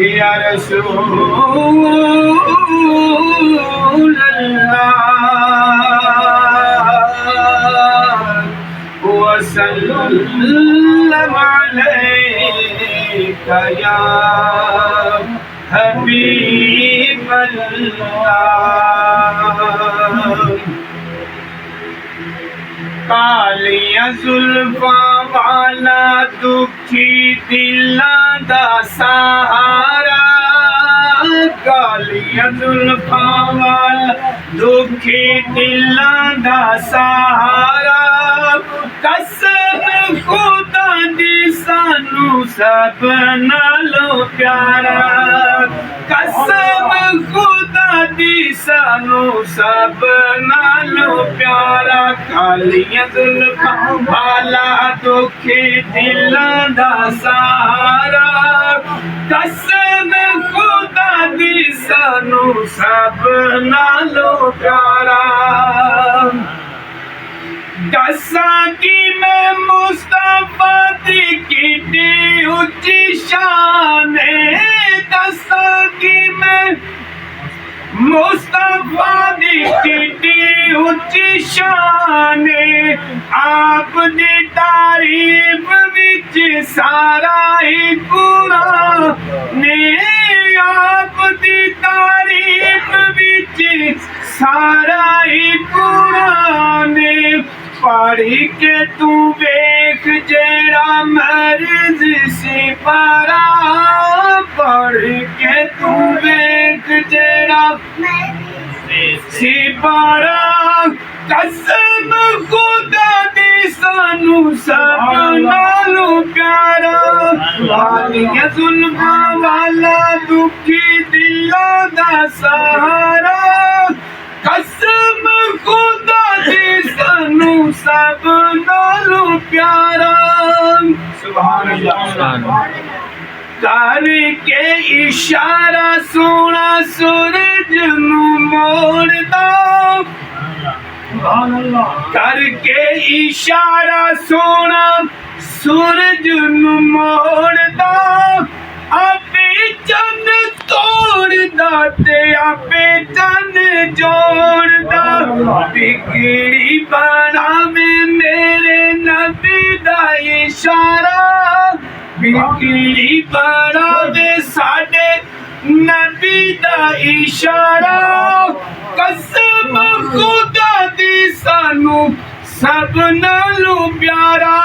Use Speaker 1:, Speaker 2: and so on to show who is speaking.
Speaker 1: या रसूल अल्लाह वसल्लम अलैका या हबीब अल्लाह। कालिया जुल्फा वाला दुखी दिलां दा सहारा, कालिया जुल्फा वाला दुखी दिलां दा सहारा, कसम खुदा दी सानू सब नालों प्यारा, कसम खुदा दी सानू सब नालों प्यारा। कालिया जुल्फा वाला दुखी दिलां दा सहारा, कसम खुदा दी सानू सब नालों प्यारा। दसा कि मैं मुस्तफा दी कितनी उच्ची शान है, दसा कि मैं मुस्तफा दी कितनी उच्ची शान है, आप दी तारीफ विच सारा ही कुरान ने, आप दी तारीफ विच सारा ही कुरान ने। पढ़ी के तू वेख जेड़ा मर्ज सिपारा, पढ़ के तू वेख जेड़ा सिपारा, कसम खुदा दी सानू सब नालों प्यारा। कालिया जुल्फा वाला दुखी दिलां दा सहारा, कसम खुदा दी सानू सब नालों प्यारा। सुभान अल्लाह। करके इशारा सोना सूरज नू मोड़दा, करके इशारा सोना सूरज नू मोड़दा, आपे चंद तोड़दा ते आपे चंद जोड़दा, बिगड़ी बनावे मेरे नबी दा इशारा, बिगड़ी बनावे साडे नबी दा इशारा, कसम खुदा दी सानू सब नालों प्यारा।